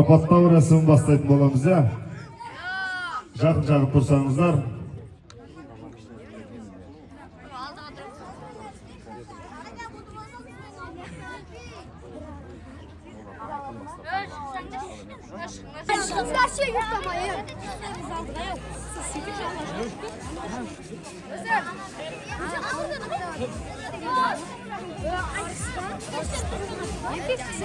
марапаттау рәсімін бастайтын боламыз, Жақын тұрсаңыздар.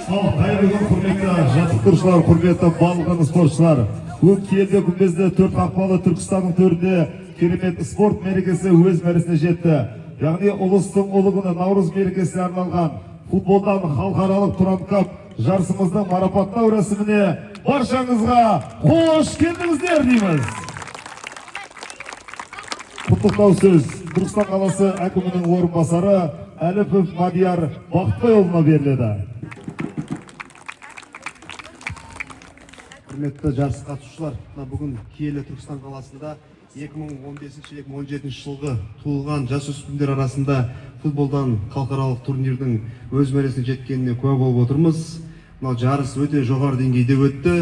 Қайырлы күн, құрметті жаттықтырушылар, құрметті балғын спортшылар. Бұл келді күнбезді төрт қақпалы Түркістанның төрінде керемет спорт мерекесі өз мәресіне жетті. Яғни ұлыстың ұлы күні Наурыз мерекесіне арналған футболдан халықаралық Туран-кап жарысымыздың марапаттау рәсіміне баршаңызға қош келдіңіздер дейміз. Құттықтау сөз Түркістан қаласы әкімінің орынбасары Әліпов Мадияр Бақтыбайұлына беріледі. Құрметті жарыс қатысушылар, бүгін киелі Түркістан қаласында 2015-2017 жылғы туылған жасөспірімдер арасында футболдан халықаралық турнирдің өз мәресіне жеткеніне куә болып отырмыз. Жарыс өте жоғары деңгейде өтті.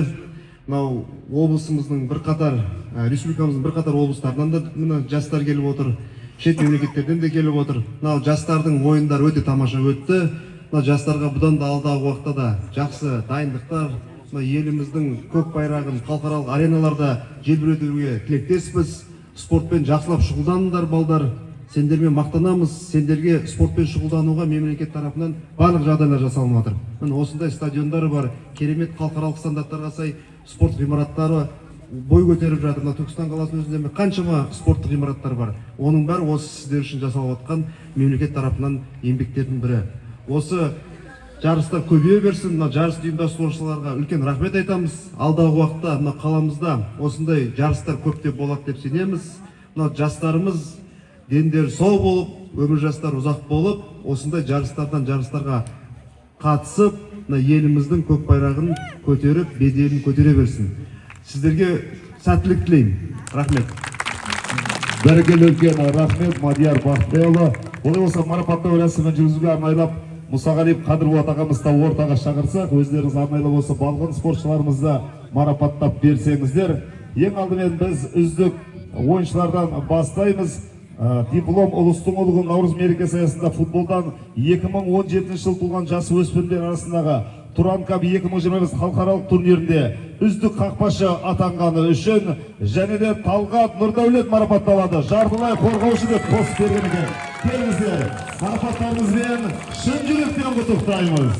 Облысымыздың республикамыздың бірқатар облыстарынан да жастар келіп отыр, шет мемлекеттерден де келіп отыр. Жастардың ойындары өте тамаша өтті. Жастарға бұдан да алдағы уақытта да жақсы дайындықтар, еліміздің көк байрағын халықаралық ареналарда желбіретуге тілектеспіз. Спортпен жақсылап шұғылданыңдар балдар. Сендермен мақтанамыз. Сендерге спортпен шұғылдануға мемлекет тарапынан барлық жағдайлар жасалып жатыр. Осындай стадиондары бар, керемет халықаралық стандарттарға сай спорт ғимараттары бой көтеріп жатыр. Түркістан қаласының өзінде қаншама спорттық ғимараттар бар. Оның бәрі осы сіздер үшін жасалып жатқан мемлекет тарапынан еңбектердің бірі. Осы жарыстар көбейе берсін. Жарысты ұйымдастырушыларға үлкен рахмет айтамыз. Алдағы уақытта қаламызда осындай жарыстар көптеп болады деп сенеміз. Жастарымыз дендері сау болып, өмір жастар ұзақ болып, осындай жарыстарға қатысып, еліміздің көк байрағын көтеріп, беделін көтере берсін. Сіздерге сәттілік тілеймін. Рахмет. Бәрекелді үлкен рахмет Мадияр Бақтыбайұлы. Олай болса марапаттау рәсімін жүргізуге арнайлап Мұсағалиев Қадырболат ағамызды ортаға шақырсақ, өздеріңіз арнайлап осы балғын спортшыларымызды марапаттап берсеңіздер. Ең алдымен біз үздік ойыншылардан бастаймыз. Диплом ұлыстың ұлы күні Наурыз мерекесі аясында футболдан 2017 жыл туылған жасөспірімдер арасындағы Туран-кап 2025 халықаралық турнирінде үздік қақпашы атанғаны үшін және де Талғат Нұрдәулет марапатталады. Жартылай қорғаушы деп қосып берген екен. Келіңіздер, марапаттарыңызбен шын жүректен құттықтаймыз.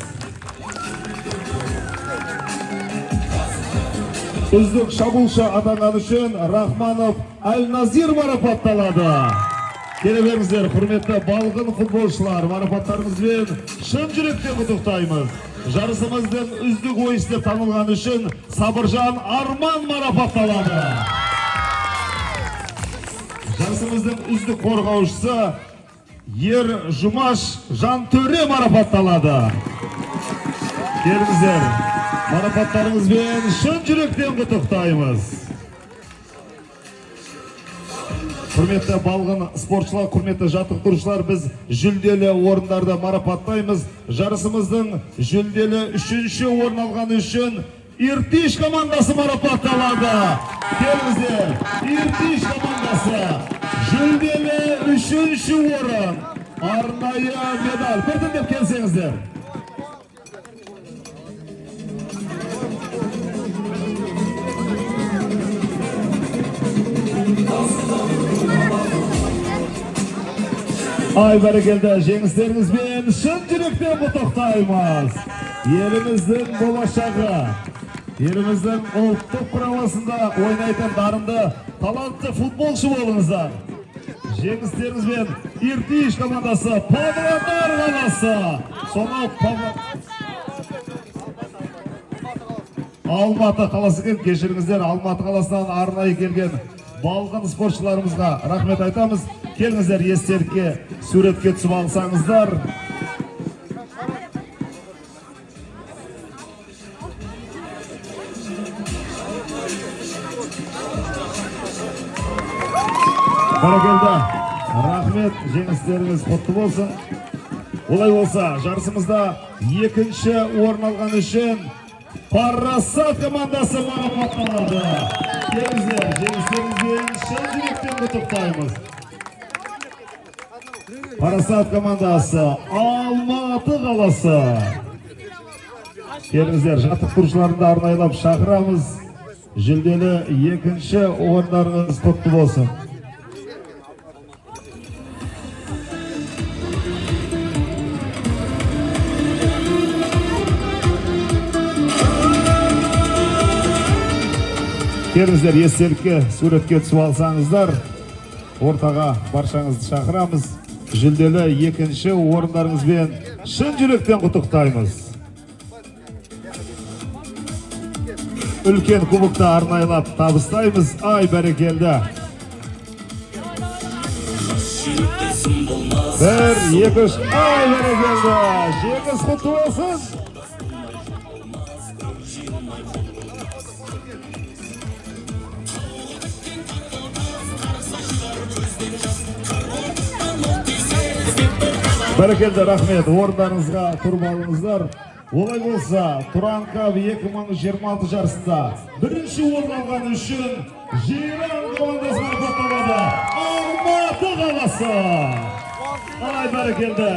Үздік шабуылшы атанғаны үшін Рахманов Әл-Назир марапатталады. Келе беріңіздер, құрметті балғын футболшылар, марапаттарыңызбен шын жүректен құттықтаймыз. Жарысымыздың үздік ойыншысы деп танылған үшін Сабыржан Арман марапатталады. Жарысымыздың үздік қорғаушысы Ер Жұмаш Жантөре марапатталады. Келіңіздер, марапаттарыңызбен шын жүректен құттықтаймыз. Құрметті балғын спортшылар, құрметті жаттықтырушылар, біз жүлделі орындарды марапаттаймыз. Жарысымыздың жүлделі 3-ші орын алғаны үшін Иртиш командасы марапатталады. Келіңіздер, Иртиш командасы жүлделі 3-ші орын, арнайы медаль. Біртіндеп келсеңіздер. Ай бәрекелді, жеңістеріңізбен шын жүректен құттықтаймыз. Еліміздің болашағы, еліміздің ұлттық құрамасында ойнайтын дарынды, талантты футболшы болыңыздар. Жеңістеріңізбен Иртиш командасы, Павлодар қаласы. Сонау Алматы қаласы екен, кешіріңіздер, Алматы қаласынан арнайы келген балғын спортшыларымызға рахмет айтамыз. Келіңіздер, естелікке суретке түсіп алсаңыздар. Бәрекелді, рахмет, жеңістеріңіз құтты болсын. Олай болса, жарысымызда 2-ші орын алған үшін Parasat komandası marapatlandı. Kelingizler, jеңістеріңізбен шын жүректен құттықтаймыз. Parasat komandасы Алматы қаласы. Келіңіздер, жаттықтырушыларды арнайлап шақырамыз. Жүлделі екінші орындарыңыз құтты болсын. Келіңіздер, естелікке суретке түсіп алсаңыздар, ортаға баршаңызды шақырамыз. Жүлделі екінші орындарыңызбен шын жүректен құттықтаймыз. Үлкен кубокты арнайлап табыстаймыз. Ай бәрекелді. 1, 2, 3. Ай бәрекелді. Жеңіс құтты болсын. Бәрекелді, рахмет. Орындарыңызға тұрып алыңыздар. Олай болса, Туранка 2026 жарысында бірінші орын алған үшін Жиран командасы марапатталады. Алматы қаласы. Ай бәрекелді.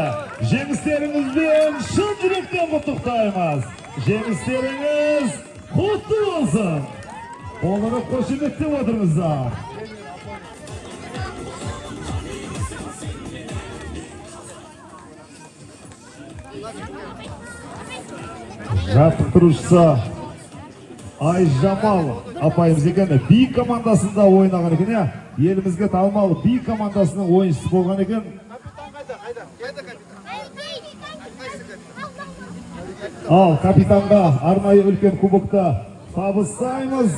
Жеңістеріңізбен шын жүректен құттықтаймыз. Жеңістеріңіз құтты болсын. Оларды қошеметтеп отырыңыздар. Жаттықтырушысы Айжамал апайымыз екен. Би командасында ойнаған екен. Елімізге танымал Би командасының ойыншысы болған екен. Ал капитанға арнайы үлкен кубокты табыстаймыз.